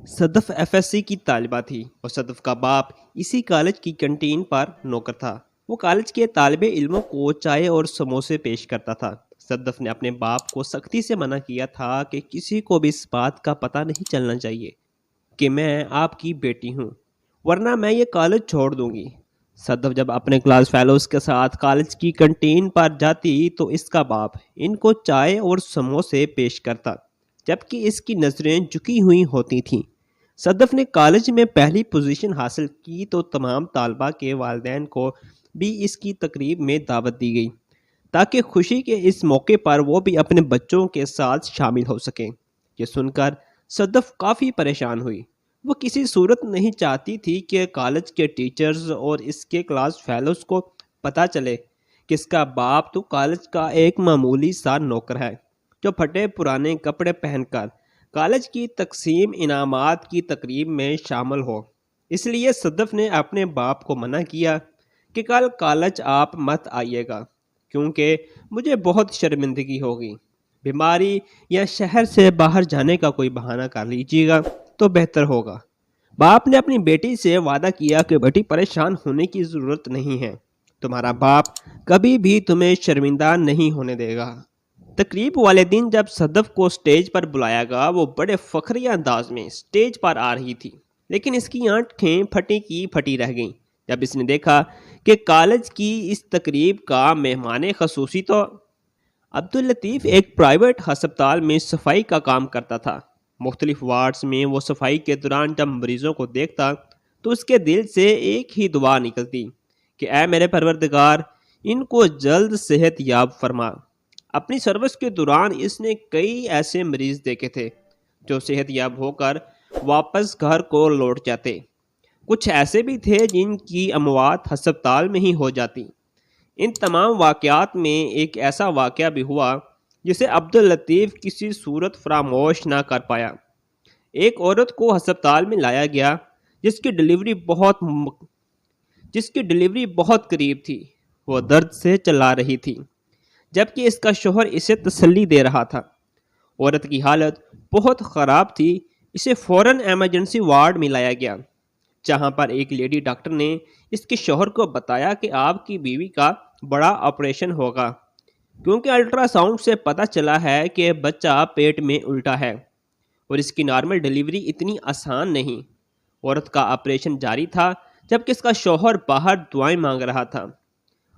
صدف F S C کی طالبہ تھی اور صدف کا باپ اسی کالج کی کنٹین پر نوکر تھا۔ وہ کالج کے طالب علموں کو چائے اور سموسے پیش کرتا تھا۔ صدف نے اپنے باپ کو سختی سے منع کیا تھا کہ کسی کو بھی اس بات کا پتہ نہیں چلنا چاہیے کہ میں آپ کی بیٹی ہوں، ورنہ میں یہ کالج چھوڑ دوں گی۔ صدف جب اپنے کلاس فیلوز کے ساتھ کالج کی کنٹین پر جاتی تو اس کا باپ ان کو چائے اور سموسے پیش کرتا، جبکہ اس کی نظریں جھکی ہوئی ہوتی تھیں۔ صدف نے کالج میں پہلی پوزیشن حاصل کی تو تمام طالبہ کے والدین کو بھی اس کی تقریب میں دعوت دی گئی تاکہ خوشی کے اس موقع پر وہ بھی اپنے بچوں کے ساتھ شامل ہو سکیں۔ یہ سن کر صدف کافی پریشان ہوئی۔ وہ کسی صورت نہیں چاہتی تھی کہ کالج کے ٹیچرز اور اس کے کلاس فیلوز کو پتہ چلے کہ اس کا باپ تو کالج کا ایک معمولی سا نوکر ہے جو پھٹے پرانے کپڑے پہن کر کالج کی تقسیم انعامات کی تقریب میں شامل ہو۔ اس لیے صدف نے اپنے باپ کو منع کیا کہ کل کالج آپ مت آئیے گا کیونکہ مجھے بہت شرمندگی ہوگی۔ بیماری یا شہر سے باہر جانے کا کوئی بہانہ کر لیجیے گا تو بہتر ہوگا۔ باپ نے اپنی بیٹی سے وعدہ کیا کہ بیٹی پریشان ہونے کی ضرورت نہیں ہے، تمہارا باپ کبھی بھی تمہیں شرمندہ نہیں ہونے دے گا۔ تقریب والے دن جب صدف کو سٹیج پر بلایا گیا، وہ بڑے فخریہ انداز میں سٹیج پر آ رہی تھی، لیکن اس کی آنکھیں پھٹی کی پھٹی رہ گئیں جب اس نے دیکھا کہ کالج کی اس تقریب کا مہمان خصوصی تو عبداللطیف ایک پرائیویٹ ہسپتال میں صفائی کا کام کرتا تھا۔ مختلف وارڈز میں وہ صفائی کے دوران جب مریضوں کو دیکھتا تو اس کے دل سے ایک ہی دعا نکلتی کہ اے میرے پروردگار، ان کو جلد صحت یاب فرما۔ اپنی سروس کے دوران اس نے کئی ایسے مریض دیکھے تھے جو صحت یاب ہو کر واپس گھر کو لوٹ جاتے، کچھ ایسے بھی تھے جن کی اموات ہسپتال میں ہی ہو جاتی۔ ان تمام واقعات میں ایک ایسا واقعہ بھی ہوا جسے عبداللطیف کسی صورت فراموش نہ کر پایا۔ ایک عورت کو ہسپتال میں لایا گیا جس کی ڈلیوری بہت قریب تھی۔ وہ درد سے چلا رہی تھی جبکہ اس کا شوہر اسے تسلی دے رہا تھا۔ عورت کی حالت بہت خراب تھی۔ اسے فوراً ایمرجنسی وارڈ میں لایا گیا جہاں پر ایک لیڈی ڈاکٹر نے اس کے شوہر کو بتایا کہ آپ کی بیوی کا بڑا آپریشن ہوگا کیونکہ الٹرا ساؤنڈ سے پتہ چلا ہے کہ بچہ پیٹ میں الٹا ہے اور اس کی نارمل ڈلیوری اتنی آسان نہیں۔ عورت کا آپریشن جاری تھا جبکہ اس کا شوہر باہر دعائیں مانگ رہا تھا۔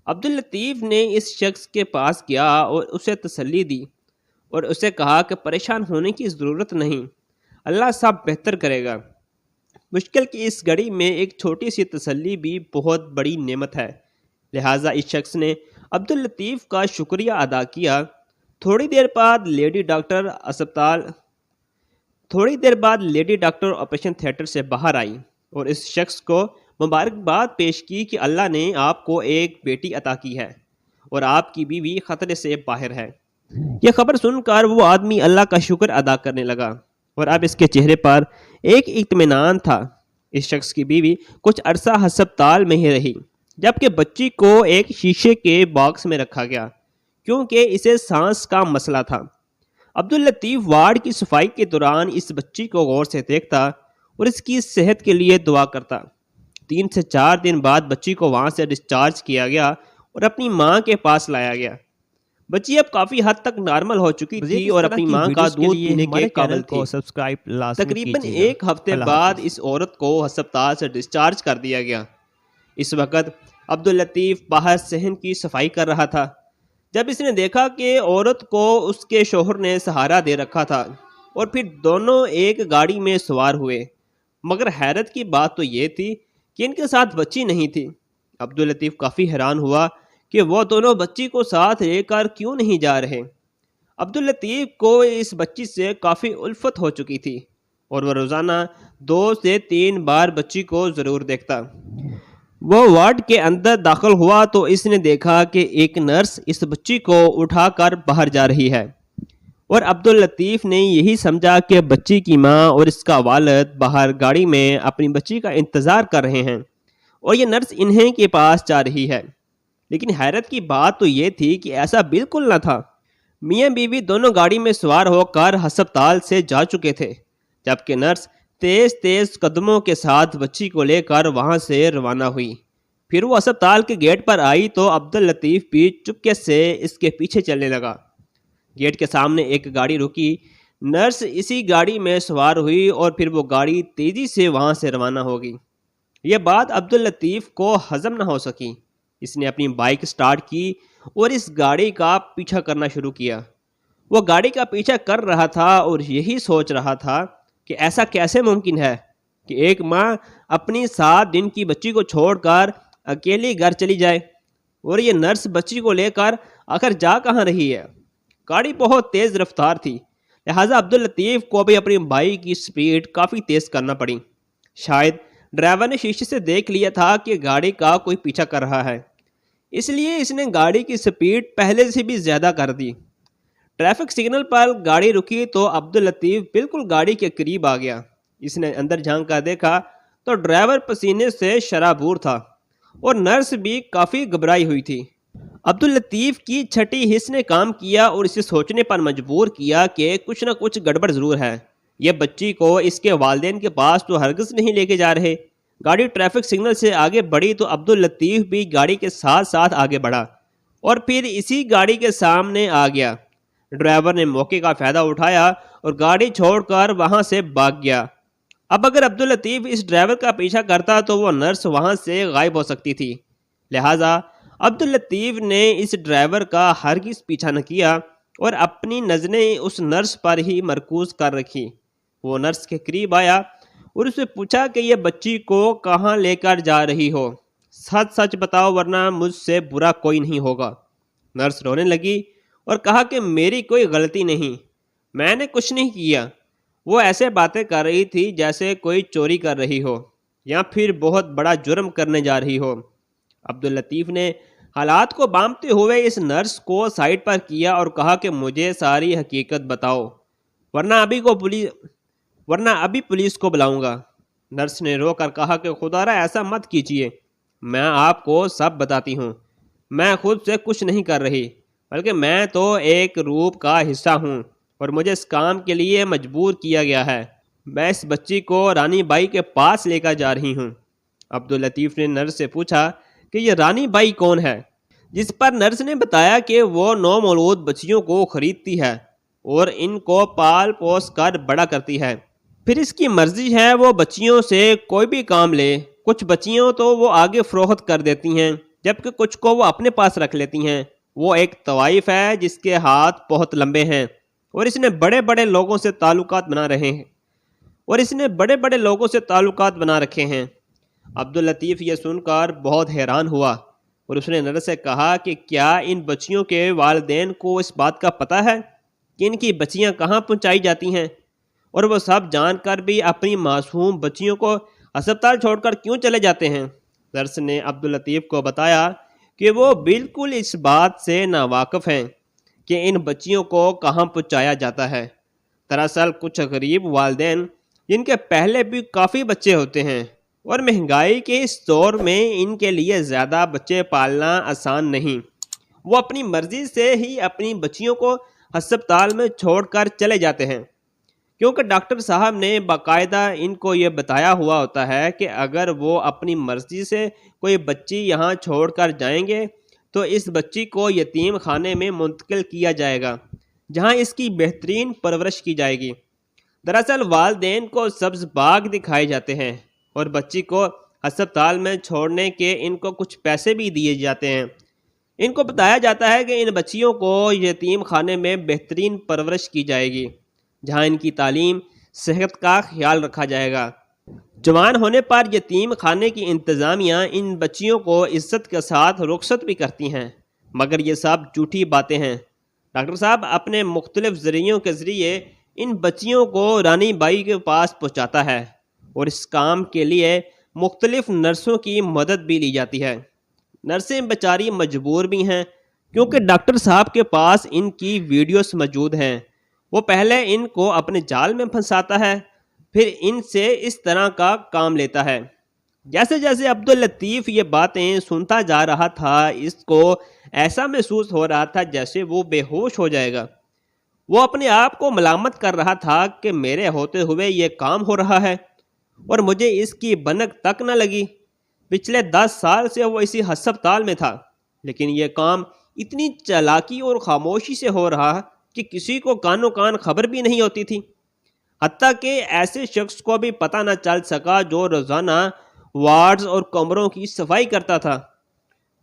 عبداللطیف نے اس شخص کے پاس گیا اور اسے تسلی دی اور اسے کہا کہ پریشان ہونے کی ضرورت نہیں، اللہ سب بہتر کرے گا۔ مشکل کی اس گھڑی میں ایک چھوٹی سی تسلی بھی بہت بڑی نعمت ہے، لہٰذا اس شخص نے عبداللطیف کا شکریہ ادا کیا۔ تھوڑی دیر بعد لیڈی ڈاکٹر آپریشن تھیٹر سے باہر آئی اور اس شخص کو مبارکباد پیش کی کہ اللہ نے آپ کو ایک بیٹی عطا کی ہے اور آپ کی بیوی خطرے سے باہر ہے۔ یہ خبر سن کر وہ آدمی اللہ کا شکر ادا کرنے لگا اور اب اس کے چہرے پر ایک اطمینان تھا۔ اس شخص کی بیوی کچھ عرصہ ہسپتال میں ہی رہی جبکہ بچی کو ایک شیشے کے باکس میں رکھا گیا کیونکہ اسے سانس کا مسئلہ تھا۔ عبداللطیف وارڈ کی صفائی کے دوران اس بچی کو غور سے دیکھتا اور اس کی صحت کے لیے دعا کرتا۔ 3 سے 4 دن بعد بچی کو وہاں سے ڈسچارج کیا گیا اور اپنی ماں کے پاس لایا گیا۔ بچی اب کافی حد تک نارمل ہو چکی تھی اور اپنی ماں کا دودھ پینے کے قابل تھی۔ تقریباً 1 ہفتے بعد اس عورت کو ہسپتال سے ڈسچارج کر دیا گیا۔ اس وقت عبداللطیف باہر صحن کی صفائی کر رہا تھا جب اس نے دیکھا کہ عورت کو اس کے شوہر نے سہارا دے رکھا تھا اور پھر دونوں ایک گاڑی میں سوار ہوئے، مگر حیرت کی بات تو یہ تھی کہ ان کے ساتھ بچی نہیں تھی۔ عبداللطیف کافی حیران ہوا کہ وہ دونوں بچی کو ساتھ لے کر کیوں نہیں جا رہے۔ عبداللطیف کو اس بچی سے کافی الفت ہو چکی تھی اور وہ روزانہ 2 سے 3 بار بچی کو ضرور دیکھتا۔ وہ وارڈ کے اندر داخل ہوا تو اس نے دیکھا کہ ایک نرس اس بچی کو اٹھا کر باہر جا رہی ہے اور عبداللطیف نے یہی سمجھا کہ بچی کی ماں اور اس کا والد باہر گاڑی میں اپنی بچی کا انتظار کر رہے ہیں اور یہ نرس انہیں کے پاس جا رہی ہے، لیکن حیرت کی بات تو یہ تھی کہ ایسا بالکل نہ تھا۔ میاں بیوی دونوں گاڑی میں سوار ہو کر ہسپتال سے جا چکے تھے جبکہ نرس تیز تیز قدموں کے ساتھ بچی کو لے کر وہاں سے روانہ ہوئی۔ پھر وہ اسپتال کے گیٹ پر آئی تو عبداللطیف بھی چپکے سے اس کے پیچھے چلنے لگا۔ گیٹ کے سامنے ایک گاڑی رکی، نرس اسی گاڑی میں سوار ہوئی اور پھر وہ گاڑی تیزی سے وہاں سے روانہ ہو گئی۔ یہ بات عبداللطیف کو ہضم نہ ہو سکی۔ اس نے اپنی بائک سٹارٹ کی اور اس گاڑی کا پیچھا کرنا شروع کیا۔ وہ گاڑی کا پیچھا کر رہا تھا اور یہی سوچ رہا تھا کہ ایسا کیسے ممکن ہے کہ ایک ماں اپنی 7 دن کی بچی کو چھوڑ کر اکیلی گھر چلی جائے، اور یہ نرس بچی کو لے کر آخر جا کہاں رہی ہے۔ گاڑی بہت تیز رفتار تھی، لہٰذا عبداللطیف کو بھی اپنی بائک کی سپیڈ کافی تیز کرنا پڑی۔ شاید ڈرائیور نے شیشے سے دیکھ لیا تھا کہ گاڑی کا کوئی پیچھا کر رہا ہے، اس لیے اس نے گاڑی کی سپیڈ پہلے سے بھی زیادہ کر دی۔ ٹریفک سگنل پر گاڑی رکی تو عبداللطیف بالکل گاڑی کے قریب آ گیا۔ اس نے اندر جھانک کر دیکھا تو ڈرائیور پسینے سے شرابور تھا اور نرس بھی کافی گھبرائی ہوئی تھی۔ عبداللطیف کی چھٹی حس نے کام کیا اور اسے سوچنے پر مجبور کیا کہ کچھ نہ کچھ گڑبڑ ضرور ہے۔ یہ بچی کو اس کے والدین کے پاس تو ہرگز نہیں لے کے جا رہے۔ گاڑی ٹریفک سگنل سے آگے بڑھی تو عبداللطیف بھی گاڑی کے ساتھ ساتھ آگے بڑھا اور پھر اسی گاڑی کے سامنے آ گیا۔ ڈرائیور نے موقع کا فائدہ اٹھایا اور گاڑی چھوڑ کر وہاں سے بھاگ گیا۔ اب اگر عبداللطیف اس ڈرائیور کا پیچھا کرتا تو وہ نرس وہاں سے غائب ہو سکتی تھی، لہٰذا عبداللطیف نے اس ڈرائیور کا ہرگز پیچھا نہ کیا اور اپنی نظریں اس نرس پر ہی مرکوز کر رکھی۔ وہ نرس کے قریب آیا اور اس سے پوچھا کہ یہ بچی کو کہاں لے کر جا رہی ہو، سچ سچ بتاؤ ورنہ مجھ سے برا کوئی نہیں ہوگا۔ نرس رونے لگی اور کہا کہ میری کوئی غلطی نہیں، میں نے کچھ نہیں کیا۔ وہ ایسے باتیں کر رہی تھی جیسے کوئی چوری کر رہی ہو یا پھر بہت بڑا جرم کرنے جا رہی ہو۔ عبداللطیف نے حالات کو بانپتے ہوئے اس نرس کو سائڈ پر کیا اور کہا کہ مجھے ساری حقیقت بتاؤ ورنہ ابھی پولیس کو بلاؤں گا۔ نرس نے رو کر کہا کہ خدا را ایسا مت کیجیے، میں آپ کو سب بتاتی ہوں۔ میں خود سے کچھ نہیں کر رہی، بلکہ میں تو ایک گروپ کا حصہ ہوں اور مجھے اس کام کے لیے مجبور کیا گیا ہے۔ میں اس بچی کو رانی بائی کے پاس لے کر جا رہی ہوں۔ عبداللطیف نے نرس سے پوچھا کہ یہ رانی بائی کون ہے، جس پر نرس نے بتایا کہ وہ نومولود بچیوں کو خریدتی ہے اور ان کو پال پوس کر بڑا کرتی ہے، پھر اس کی مرضی ہے وہ بچیوں سے کوئی بھی کام لے۔ کچھ بچیوں تو وہ آگے فروخت کر دیتی ہیں جبکہ کچھ کو وہ اپنے پاس رکھ لیتی ہیں۔ وہ ایک طوائف ہے جس کے ہاتھ بہت لمبے ہیں اور اس نے بڑے بڑے لوگوں سے تعلقات بنا رکھے ہیں۔ عبداللطیف یہ سن کر بہت حیران ہوا اور اس نے نرس سے کہا کہ کیا ان بچیوں کے والدین کو اس بات کا پتہ ہے کہ ان کی بچیاں کہاں پہنچائی جاتی ہیں، اور وہ سب جان کر بھی اپنی معصوم بچیوں کو ہسپتال چھوڑ کر کیوں چلے جاتے ہیں؟ نرس نے عبداللطیف کو بتایا کہ وہ بالکل اس بات سے ناواقف ہیں کہ ان بچیوں کو کہاں پہنچایا جاتا ہے۔ دراصل کچھ غریب والدین جن کے پہلے بھی کافی بچے ہوتے ہیں اور مہنگائی کے اس دور میں ان کے لیے زیادہ بچے پالنا آسان نہیں، وہ اپنی مرضی سے ہی اپنی بچیوں کو ہسپتال میں چھوڑ کر چلے جاتے ہیں، کیونکہ ڈاکٹر صاحب نے باقاعدہ ان کو یہ بتایا ہوا ہوتا ہے کہ اگر وہ اپنی مرضی سے کوئی بچی یہاں چھوڑ کر جائیں گے تو اس بچی کو یتیم خانے میں منتقل کیا جائے گا جہاں اس کی بہترین پرورش کی جائے گی۔ دراصل والدین کو سبز باغ دکھائے جاتے ہیں اور بچی کو ہسپتال میں چھوڑنے کے ان کو کچھ پیسے بھی دیے جاتے ہیں۔ ان کو بتایا جاتا ہے کہ ان بچیوں کو یتیم خانے میں بہترین پرورش کی جائے گی جہاں ان کی تعلیم صحت کا خیال رکھا جائے گا۔ جوان ہونے پر یتیم خانے کی انتظامیہ ان بچیوں کو عزت کے ساتھ رخصت بھی کرتی ہیں، مگر یہ سب جھوٹی باتیں ہیں۔ ڈاکٹر صاحب اپنے مختلف ذریعوں کے ذریعے ان بچیوں کو رانی بائی کے پاس پہنچاتا ہے اور اس کام کے لیے مختلف نرسوں کی مدد بھی لی جاتی ہے۔ نرسیں بیچاری مجبور بھی ہیں کیونکہ ڈاکٹر صاحب کے پاس ان کی ویڈیوز موجود ہیں۔ وہ پہلے ان کو اپنے جال میں پھنساتا ہے، پھر ان سے اس طرح کا کام لیتا ہے۔ جیسے جیسے عبداللطیف یہ باتیں سنتا جا رہا تھا اس کو ایسا محسوس ہو رہا تھا جیسے وہ بے ہوش ہو جائے گا۔ وہ اپنے آپ کو ملامت کر رہا تھا کہ میرے ہوتے ہوئے یہ کام ہو رہا ہے اور مجھے اس کی بنک تک نہ لگی۔ پچھلے 10 سال سے وہ اسی ہسپتال میں تھا، لیکن یہ کام اتنی چالاکی اور خاموشی سے ہو رہا کہ کسی کو کانوں کان خبر بھی نہیں ہوتی تھی۔ حتیٰ کہ ایسے شخص کو بھی پتہ نہ چل سکا جو روزانہ وارڈز اور کمروں کی صفائی کرتا تھا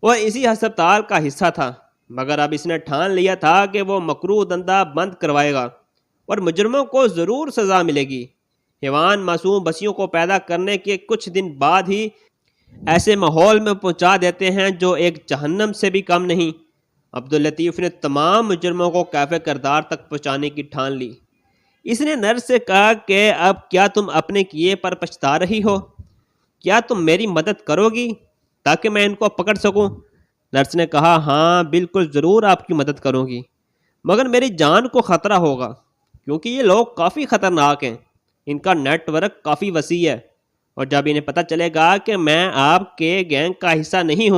اور اسی ہسپتال کا حصہ تھا، مگر اب اس نے ٹھان لیا تھا کہ وہ مکروہ دندہ بند کروائے گا اور مجرموں کو ضرور سزا ملے گی۔ حیوان معصوم بچیوں کو پیدا کرنے کے کچھ دن بعد ہی ایسے ماحول میں پہنچا دیتے ہیں جو ایک جہنم سے بھی کم نہیں۔ عبداللطیف نے تمام مجرموں کو کیفے کردار تک پہنچانے کی ٹھان لی۔ اس نے نرس سے کہا کہ اب کیا تم اپنے کیے پر پچھتا رہی ہو؟ کیا تم میری مدد کرو گی تاکہ میں ان کو پکڑ سکوں؟ نرس نے کہا، ہاں بالکل، ضرور آپ کی مدد کروں گی، مگر میری جان کو خطرہ ہوگا کیونکہ یہ لوگ کافی خطرناک ہیں۔ ان کا نیٹ ورک کافی وسیع ہے، اور جب انہیں پتہ چلے گا کہ میں آپ کے گینگ کا حصہ نہیں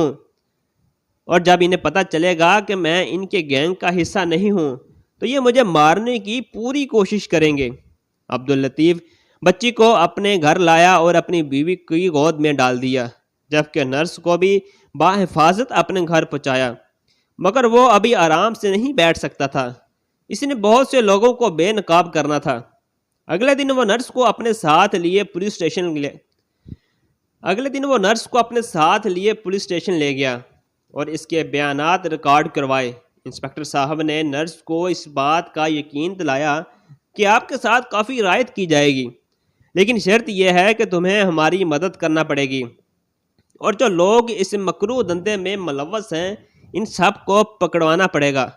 ہوں تو یہ مجھے مارنے کی پوری کوشش کریں گے۔ عبداللطیف بچی کو اپنے گھر لایا اور اپنی بیوی کی گود میں ڈال دیا، جبکہ نرس کو بھی بحفاظت اپنے گھر پہنچایا، مگر وہ ابھی آرام سے نہیں بیٹھ سکتا تھا۔ اس نے بہت سے لوگوں کو بے نقاب کرنا تھا۔ اگلے دن وہ نرس کو اپنے ساتھ لیے پولیس اسٹیشن لے گیا اور اس کے بیانات ریکارڈ کروائے۔ انسپکٹر صاحب نے نرس کو اس بات کا یقین دلایا کہ آپ کے ساتھ کافی رعایت کی جائے گی، لیکن شرط یہ ہے کہ تمہیں ہماری مدد کرنا پڑے گی، اور جو لوگ اس مکروہ دندے میں ملوث ہیں ان سب کو پکڑوانا پڑے گا۔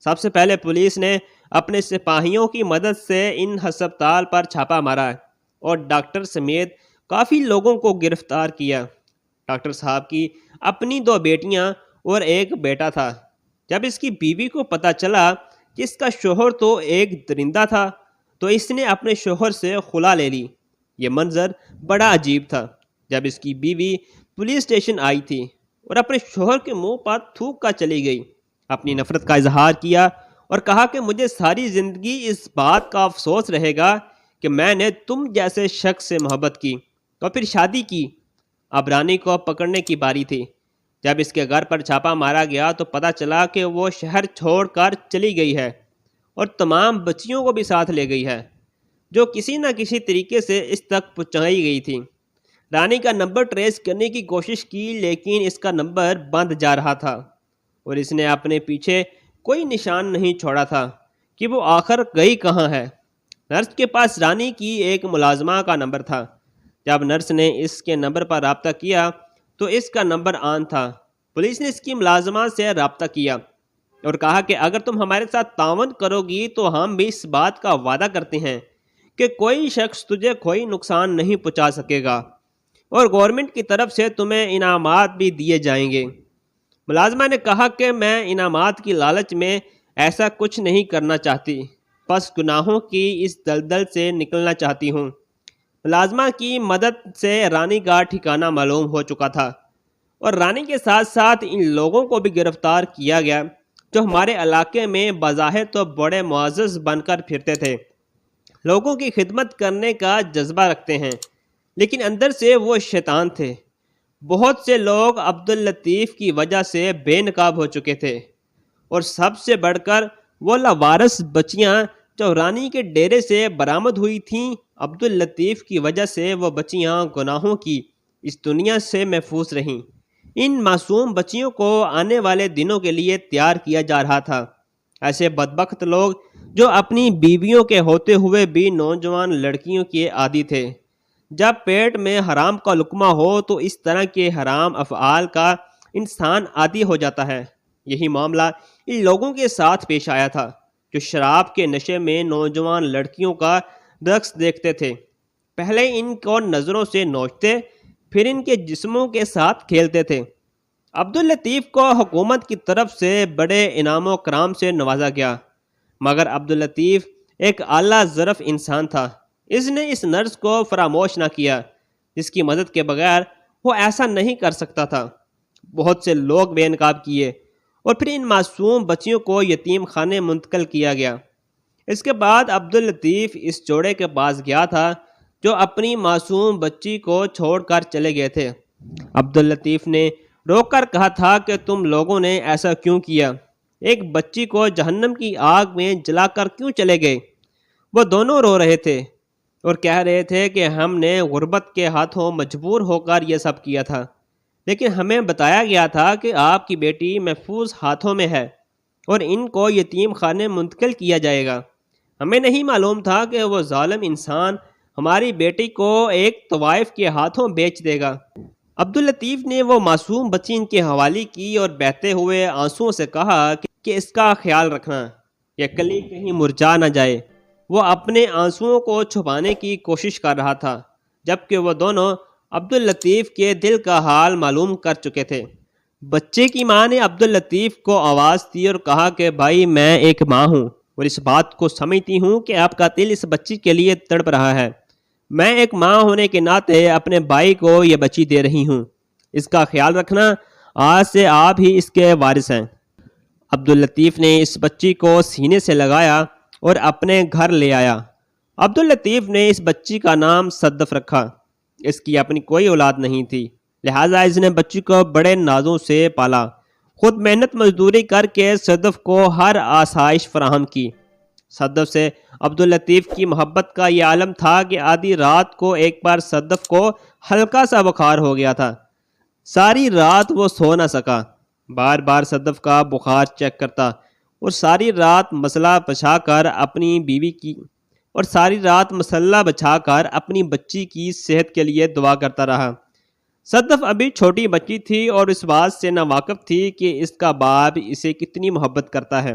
سب سے پہلے پولیس نے اپنے سپاہیوں کی مدد سے ان ہسپتال پر چھاپا مارا اور ڈاکٹر سمیت کافی لوگوں کو گرفتار کیا۔ ڈاکٹر صاحب کی اپنی 2 بیٹیاں اور ایک بیٹا تھا۔ جب اس کی بیوی کو پتہ چلا کہ اس کا شوہر تو ایک درندہ تھا تو اس نے اپنے شوہر سے خلا لے لی۔ یہ منظر بڑا عجیب تھا جب اس کی بیوی پولیس اسٹیشن آئی تھی اور اپنے شوہر کے منہ پر تھوک کر چلی گئی، اپنی نفرت کا اظہار کیا اور کہا کہ مجھے ساری زندگی اس بات کا افسوس رہے گا کہ میں نے تم جیسے شخص سے محبت کی اور پھر شادی کی۔ اب رانی کو پکڑنے کی باری تھی۔ جب اس کے گھر پر چھاپا مارا گیا تو پتہ چلا کہ وہ شہر چھوڑ کر چلی گئی ہے اور تمام بچیوں کو بھی ساتھ لے گئی ہے جو کسی نہ کسی طریقے سے اس تک پہنچائی گئی تھی۔ رانی کا نمبر ٹریس کرنے کی کوشش کی لیکن اس کا نمبر بند جا رہا تھا اور اس نے اپنے پیچھے کوئی نشان نہیں چھوڑا تھا کہ وہ آخر گئی کہاں ہے۔ نرس کے پاس رانی کی ایک ملازمہ کا نمبر تھا۔ جب نرس نے اس کے نمبر پر رابطہ کیا تو اس کا نمبر آن تھا۔ پولیس نے اس کی ملازمہ سے رابطہ کیا اور کہا کہ اگر تم ہمارے ساتھ تعاون کرو گی تو ہم بھی اس بات کا وعدہ کرتے ہیں کہ کوئی شخص تجھے کوئی نقصان نہیں پہنچا سکے گا اور گورنمنٹ کی طرف سے تمہیں انعامات بھی دیے جائیں گے۔ ملازمہ نے کہا کہ میں انعامات کی لالچ میں ایسا کچھ نہیں کرنا چاہتی، بس گناہوں کی اس دلدل سے نکلنا چاہتی ہوں۔ ملازمہ کی مدد سے رانی کا ٹھکانہ معلوم ہو چکا تھا اور رانی کے ساتھ ساتھ ان لوگوں کو بھی گرفتار کیا گیا جو ہمارے علاقے میں بظاہر تو بڑے معزز بن کر پھرتے تھے، لوگوں کی خدمت کرنے کا جذبہ رکھتے ہیں، لیکن اندر سے وہ شیطان تھے۔ بہت سے لوگ عبداللطیف کی وجہ سے بے نقاب ہو چکے تھے اور سب سے بڑھ کر وہ لاوارث بچیاں جو رانی کے ڈیرے سے برآمد ہوئی تھیں، عبداللطیف کی وجہ سے وہ بچیاں گناہوں کی اس دنیا سے محفوظ رہیں۔ ان معصوم بچیوں کو آنے والے دنوں کے لیے تیار کیا جا رہا تھا۔ ایسے بدبخت لوگ جو اپنی بیویوں کے ہوتے ہوئے بھی نوجوان لڑکیوں کے عادی تھے۔ جب پیٹ میں حرام کا لقمہ ہو تو اس طرح کے حرام افعال کا انسان عادی ہو جاتا ہے۔ یہی معاملہ ان لوگوں کے ساتھ پیش آیا تھا جو شراب کے نشے میں نوجوان لڑکیوں کا رقص دیکھتے تھے۔ پہلے ان کو نظروں سے نوچتے، پھر ان کے جسموں کے ساتھ کھیلتے تھے۔ عبداللطیف کو حکومت کی طرف سے بڑے انعام و کرام سے نوازا گیا، مگر عبداللطیف ایک اعلیٰ ظرف انسان تھا۔ اس نے اس نرس کو فراموش نہ کیا جس کی مدد کے بغیر وہ ایسا نہیں کر سکتا تھا۔ بہت سے لوگ بے نقاب کیے اور پھر ان معصوم بچیوں کو یتیم خانے منتقل کیا گیا۔ اس کے بعد عبداللطیف اس جوڑے کے پاس گیا تھا جو اپنی معصوم بچی کو چھوڑ کر چلے گئے تھے۔ عبداللطیف نے روک کر کہا تھا کہ تم لوگوں نے ایسا کیوں کیا؟ ایک بچی کو جہنم کی آگ میں جلا کر کیوں چلے گئے؟ وہ دونوں رو رہے تھے اور کہہ رہے تھے کہ ہم نے غربت کے ہاتھوں مجبور ہو کر یہ سب کیا تھا، لیکن ہمیں بتایا گیا تھا کہ آپ کی بیٹی محفوظ ہاتھوں میں ہے اور ان کو یتیم خانے منتقل کیا جائے گا۔ ہمیں نہیں معلوم تھا کہ وہ ظالم انسان ہماری بیٹی کو ایک طوائف کے ہاتھوں بیچ دے گا۔ عبداللطیف نے وہ معصوم بچی ان کے حوالے کی اور بہتے ہوئے آنسوؤں سے کہا کہ اس کا خیال رکھنا، یہ کلی کہیں مرجھا نہ جائے۔ وہ اپنے آنسوؤں کو چھپانے کی کوشش کر رہا تھا، جبکہ وہ دونوں عبداللطیف کے دل کا حال معلوم کر چکے تھے۔ بچے کی ماں نے عبداللطیف کو آواز دی اور کہا کہ بھائی، میں ایک ماں ہوں اور اس بات کو سمجھتی ہوں کہ آپ کا دل اس بچی کے لیے تڑپ رہا ہے۔ میں ایک ماں ہونے کے ناطے اپنے بھائی کو یہ بچی دے رہی ہوں، اس کا خیال رکھنا، آج سے آپ ہی اس کے وارث ہیں۔ عبداللطیف نے اس بچی کو سینے سے لگایا اور اپنے گھر لے آیا۔ عبداللطیف نے اس بچی کا نام صدف رکھا۔ اس کی اپنی کوئی اولاد نہیں تھی، لہٰذا اس نے بچی کو بڑے نازوں سے پالا، خود محنت مزدوری کر کے صدف کو ہر آسائش فراہم کی۔ صدف سے عبداللطیف کی محبت کا یہ عالم تھا کہ آدھی رات کو ایک بار صدف کو ہلکا سا بخار ہو گیا تھا۔ ساری رات وہ سو نہ سکا، بار بار صدف کا بخار چیک کرتا اور ساری رات مسلح بچھا کر اپنی بچی کی صحت کے لیے دعا کرتا رہا۔ صدف ابھی چھوٹی بچی تھی اور اس بات سے ناواقف تھی کہ اس کا باپ اسے کتنی محبت کرتا ہے،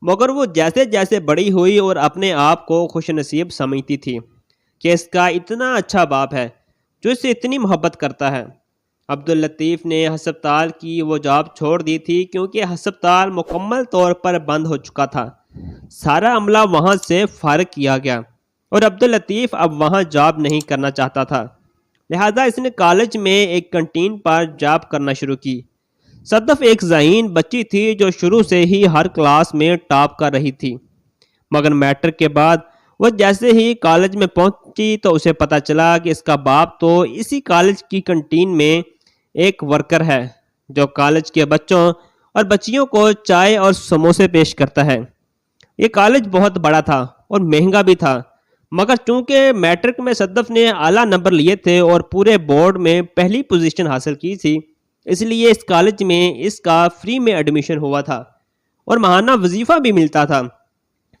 مگر وہ جیسے جیسے بڑی ہوئی اور اپنے آپ کو خوش نصیب سمجھتی تھی کہ اس کا اتنا اچھا باپ ہے جو اسے اتنی محبت کرتا ہے۔ عبداللطیف نے ہسپتال کی وہ جاب چھوڑ دی تھی کیونکہ ہسپتال مکمل طور پر بند ہو چکا تھا۔ سارا عملہ وہاں سے فارغ کیا گیا اور عبداللطیف اب وہاں جاب نہیں کرنا چاہتا تھا، لہذا اس نے کالج میں ایک کنٹین پر جاب کرنا شروع کی۔ صدف ایک ذہین بچی تھی جو شروع سے ہی ہر کلاس میں ٹاپ کر رہی تھی، مگر میٹرک کے بعد وہ جیسے ہی کالج میں پہنچی تو اسے پتہ چلا کہ اس کا باپ تو اسی کالج کی کنٹین میں ایک ورکر ہے جو کالج کے بچوں اور بچیوں کو چائے اور سموسے پیش کرتا ہے۔ یہ کالج بہت بڑا تھا اور مہنگا بھی تھا، مگر چونکہ میٹرک میں صدف نے اعلیٰ نمبر لیے تھے اور پورے بورڈ میں پہلی پوزیشن حاصل کی تھی، اس لیے اس کالج میں اس کا فری میں ایڈمیشن ہوا تھا اور ماہانہ وظیفہ بھی ملتا تھا۔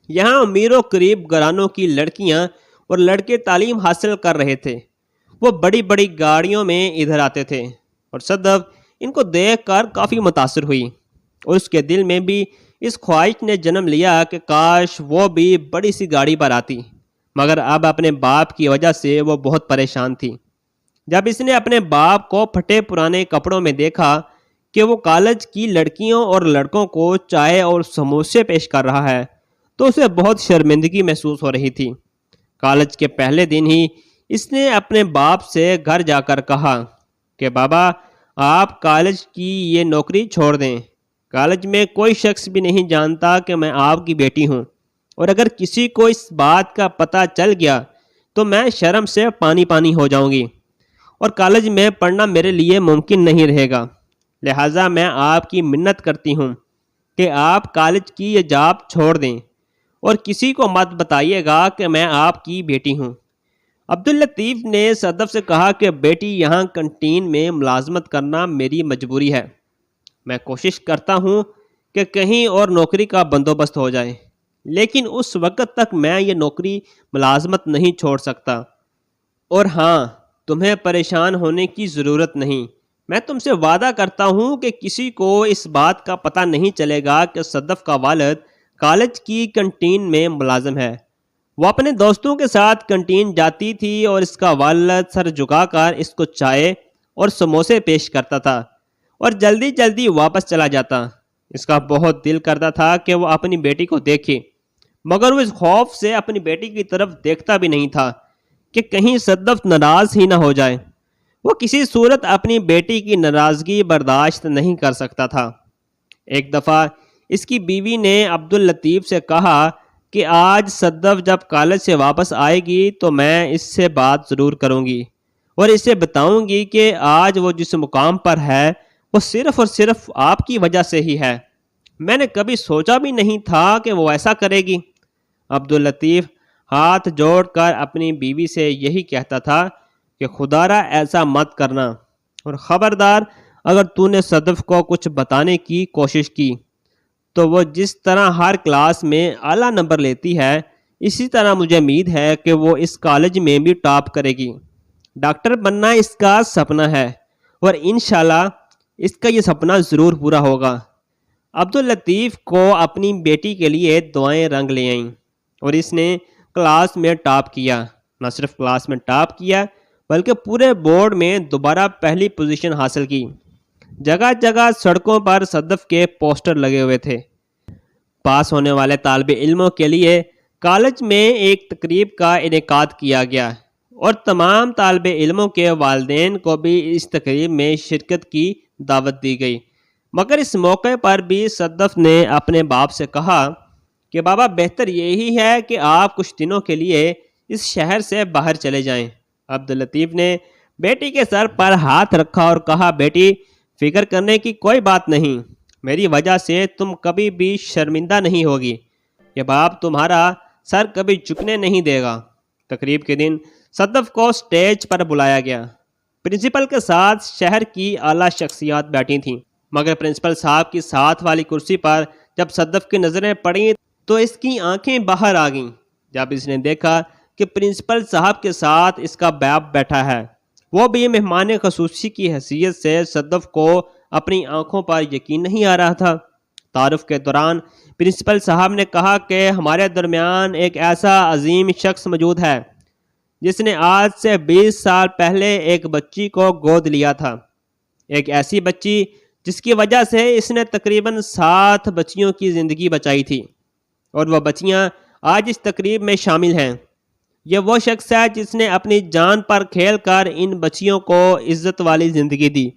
یہاں امیر و قریب گھرانوں کی لڑکیاں اور لڑکے تعلیم حاصل کر رہے تھے۔ وہ بڑی بڑی گاڑیوں میں ادھر آتے تھے اور صدف ان کو دیکھ کر کافی متاثر ہوئی اور اس کے دل میں بھی اس خواہش نے جنم لیا کہ کاش وہ بھی بڑی سی گاڑی پر آتی، مگر اب اپنے باپ کی وجہ سے وہ بہت پریشان تھی۔ جب اس نے اپنے باپ کو پھٹے پرانے کپڑوں میں دیکھا کہ وہ کالج کی لڑکیوں اور لڑکوں کو چائے اور سموسے پیش کر رہا ہے تو اسے بہت شرمندگی محسوس ہو رہی تھی۔ کالج کے پہلے دن ہی اس نے اپنے باپ سے گھر جا کر کہا کہ بابا، آپ کالج کی یہ نوکری چھوڑ دیں، کالج میں کوئی شخص بھی نہیں جانتا کہ میں آپ کی بیٹی ہوں، اور اگر کسی کو اس بات کا پتہ چل گیا تو میں شرم سے پانی پانی ہو جاؤں گی اور کالج میں پڑھنا میرے لیے ممکن نہیں رہے گا، لہٰذا میں آپ کی منت کرتی ہوں کہ آپ کالج کی یہ جاب چھوڑ دیں اور کسی کو مت بتائیے گا کہ میں آپ کی بیٹی ہوں۔ عبداللطیف نے صدف سے کہا کہ بیٹی، یہاں کنٹین میں ملازمت کرنا میری مجبوری ہے، میں کوشش کرتا ہوں کہ کہیں اور نوکری کا بندوبست ہو جائے، لیکن اس وقت تک میں یہ نوکری ملازمت نہیں چھوڑ سکتا۔ اور ہاں، تمہیں پریشان ہونے کی ضرورت نہیں، میں تم سے وعدہ کرتا ہوں کہ کسی کو اس بات کا پتہ نہیں چلے گا کہ صدف کا والد کالج کی کنٹین میں ملازم ہے۔ وہ اپنے دوستوں کے ساتھ کنٹین جاتی تھی اور اس کا والد سر جھکا کر اس کو چائے اور سموسے پیش کرتا تھا اور جلدی جلدی واپس چلا جاتا۔ اس کا بہت دل کرتا تھا کہ وہ اپنی بیٹی کو دیکھے، مگر وہ اس خوف سے اپنی بیٹی کی طرف دیکھتا بھی نہیں تھا کہ کہیں صدف ناراض ہی نہ ہو جائے۔ وہ کسی صورت اپنی بیٹی کی ناراضگی برداشت نہیں کر سکتا تھا۔ ایک دفعہ اس کی بیوی نے عبداللطیف سے کہا کہ آج صدف جب کالج سے واپس آئے گی تو میں اس سے بات ضرور کروں گی اور اسے بتاؤں گی کہ آج وہ جس مقام پر ہے وہ صرف اور صرف آپ کی وجہ سے ہی ہے۔ میں نے کبھی سوچا بھی نہیں تھا کہ وہ ایسا کرے گی۔ عبداللطیف ہاتھ جوڑ کر اپنی بیوی سے یہی کہتا تھا کہ خدارا ایسا مت کرنا، اور خبردار اگر تو نے صدف کو کچھ بتانے کی کوشش کی تو وہ جس طرح ہر کلاس میں اعلیٰ نمبر لیتی ہے اسی طرح مجھے امید ہے کہ وہ اس کالج میں بھی ٹاپ کرے گی۔ ڈاکٹر بننا اس کا سپنا ہے اور انشاءاللہ اس کا یہ سپنا ضرور پورا ہوگا۔ عبداللطیف کو اپنی بیٹی کے لیے دعائیں رنگ لے آئیں اور اس نے کلاس میں ٹاپ کیا۔ نہ صرف کلاس میں ٹاپ کیا بلکہ پورے بورڈ میں دوبارہ پہلی پوزیشن حاصل کی۔ جگہ جگہ سڑکوں پر صدف کے پوسٹر لگے ہوئے تھے۔ پاس ہونے والے طالب علموں کے لیے کالج میں ایک تقریب کا انعقاد کیا گیا اور تمام طالب علموں کے والدین کو بھی اس تقریب میں شرکت کی دعوت دی گئی، مگر اس موقع پر بھی صدف نے اپنے باپ سے کہا کہ بابا بہتر یہی ہے کہ آپ کچھ دنوں کے لیے اس شہر سے باہر چلے جائیں۔ عبداللطیف نے بیٹی کے سر پر ہاتھ رکھا اور کہا بیٹی فکر کرنے کی کوئی بات نہیں، میری وجہ سے تم کبھی بھی شرمندہ نہیں ہوگی، یہ باپ تمہارا سر کبھی جھکنے نہیں دے گا۔ تقریب کے دن صدف کو سٹیج پر بلایا گیا۔ پرنسپل کے ساتھ شہر کی اعلیٰ شخصیات بیٹھی تھیں، مگر پرنسپل صاحب کی ساتھ والی کرسی پر جب صدف کی نظریں پڑیں تو اس کی آنکھیں باہر آ گئیں جب اس نے دیکھا کہ پرنسپل صاحب کے ساتھ اس کا باپ بیٹھا ہے، وہ بھی مہمان خصوصی کی حیثیت سے۔ صدف کو اپنی آنکھوں پر یقین نہیں آ رہا تھا۔ تعارف کے دوران پرنسپل صاحب نے کہا کہ ہمارے درمیان ایک ایسا عظیم شخص موجود ہے جس نے آج سے 20 سال پہلے ایک بچی کو گود لیا تھا، ایک ایسی بچی جس کی وجہ سے اس نے تقریباً 7 بچیوں کی زندگی بچائی تھی، اور وہ بچیاں آج اس تقریب میں شامل ہیں۔ یہ وہ شخص ہے جس نے اپنی جان پر کھیل کر ان بچیوں کو عزت والی زندگی دی۔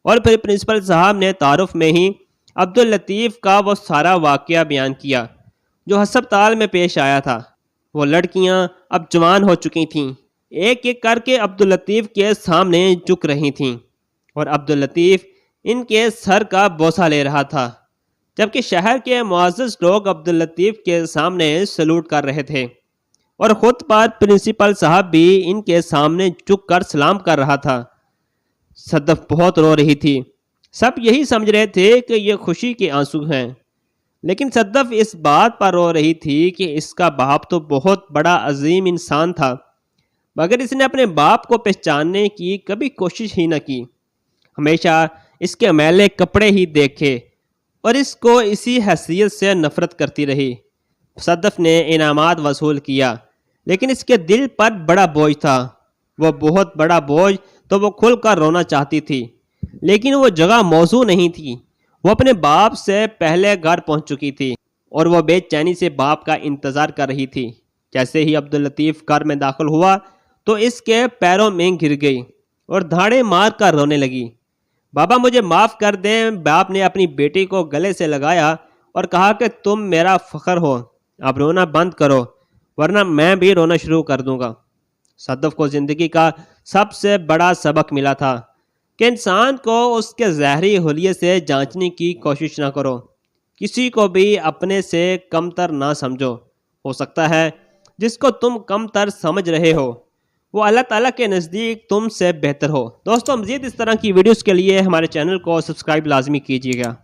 اور پھر پرنسپل صاحب نے تعارف میں ہی عبداللطیف کا وہ سارا واقعہ بیان کیا جو ہسپتال میں پیش آیا تھا۔ وہ لڑکیاں اب جوان ہو چکی تھیں، ایک ایک کر کے عبداللطیف کے سامنے جھک رہی تھیں اور عبداللطیف ان کے سر کا بوسہ لے رہا تھا، جبکہ شہر کے معزز لوگ عبداللطیف کے سامنے سلوٹ کر رہے تھے اور خود پر پرنسپل صاحب بھی ان کے سامنے جھک کر سلام کر رہا تھا۔ صدف بہت رو رہی تھی۔ سب یہی سمجھ رہے تھے کہ یہ خوشی کے آنسو ہیں، لیکن صدف اس بات پر رو رہی تھی کہ اس کا باپ تو بہت بڑا عظیم انسان تھا، مگر اس نے اپنے باپ کو پہچاننے کی کبھی کوشش ہی نہ کی، ہمیشہ اس کے میلے کپڑے ہی دیکھے اور اس کو اسی حیثیت سے نفرت کرتی رہی۔ صدف نے انعامات وصول کیا، لیکن اس کے دل پر بڑا بوجھ تھا، وہ بہت بڑا بوجھ، تو وہ کھل کر رونا چاہتی تھی، لیکن وہ جگہ موزوں نہیں تھی۔ وہ اپنے باپ سے پہلے گھر پہنچ چکی تھی اور وہ بے چینی سے باپ کا انتظار کر رہی تھی۔ جیسے ہی عبداللطیف گھر میں داخل ہوا تو اس کے پیروں میں گر گئی اور دھاڑے مار کر رونے لگی۔ بابا مجھے معاف کر دیں۔ باپ نے اپنی بیٹی کو گلے سے لگایا اور کہا کہ تم میرا فخر ہو، اب رونا بند کرو ورنہ میں بھی رونا شروع کر دوں گا۔ صدف کو زندگی کا سب سے بڑا سبق ملا تھا کہ انسان کو اس کے ظاہری حلیے سے جانچنے کی کوشش نہ کرو، کسی کو بھی اپنے سے کمتر نہ سمجھو۔ ہو سکتا ہے جس کو تم کمتر سمجھ رہے ہو وہ اللہ تعالیٰ کے نزدیک تم سے بہتر ہو۔ دوستوں مزید اس طرح کی ویڈیوز کے لیے ہمارے چینل کو سبسکرائب لازمی کیجیے گا۔